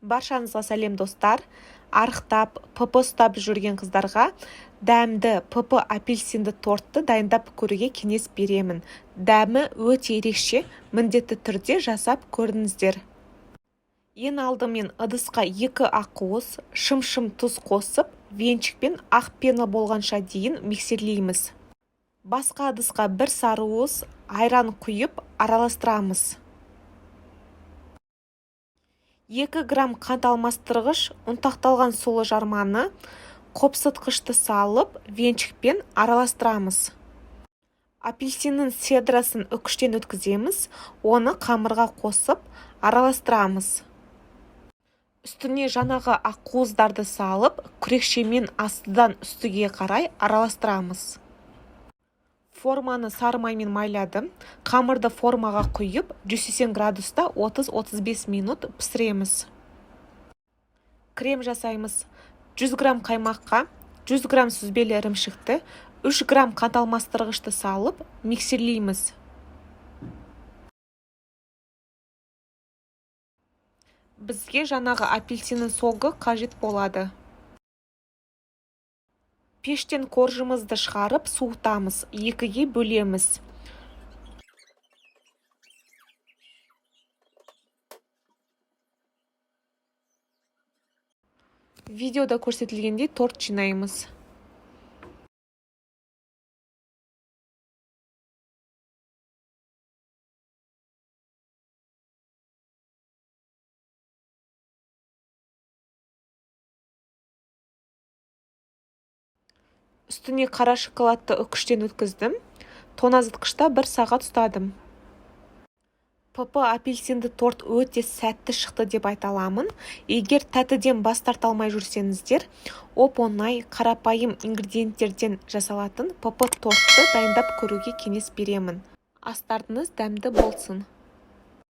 Баршаңызға сәлем достар. Арықтап, ПП ұстап жүрген қыздарға дәмді ПП апельсинді тортты дайындап көруге кеңес беремін. Дәмі өте ерекше, міндетті түрде жасап көріңіздер. Ең алдымен ыдысқа 2 ақуыз, шым-шым тұз қосып, венчикпен ақ пена болғанша дейін миксерлейміз. Басқа ыдысқа 1 сарыуыз айран құйып араластырамыз. 2 грамм қант алмастырғыш, ұнтақталған сұлы жарманы, қопсытқышты салып, венчикпен араластырамыз. Апельсиннің седрасын үкіштен өткіземіз, оны қамырға қосып, араластырамыз. Үстіне жаңағы ақуыздарды салып, күрекшемен астыдан үстіге қарай араластырамыз. Форманы сары маймен майладым. Қамырды формаға құйып, 180 градуста 30-35 минут пісіреміз. Крем жасаймыз. 100 грамм қаймаққа 100 грамм сүзбелі ірімшікті, 3 грамм қант алмастырғышты салып, миксерлейміз. Бізге жаңағы апельсиннің соғы қажет болады. Пештен коржымызды шығарып, суытамыз, 2-ге бөлеміз. Видеода көрсетілгендей торт жинаймыз. Үстіне қара шоколадты үкіштен өткіздім. Тоңазытқышта 1 сағат ұстадым. ПП апельсинді торт өте сәтті шықты деп айта аламын. Егер тәттіден бас тарта алмай жүрсеңіздер, оп-оңай қарапайым ингредиенттерден жасалатын ПП тортты дайындап көруге кеңес беремін. Астарыңыз дәмді болсын.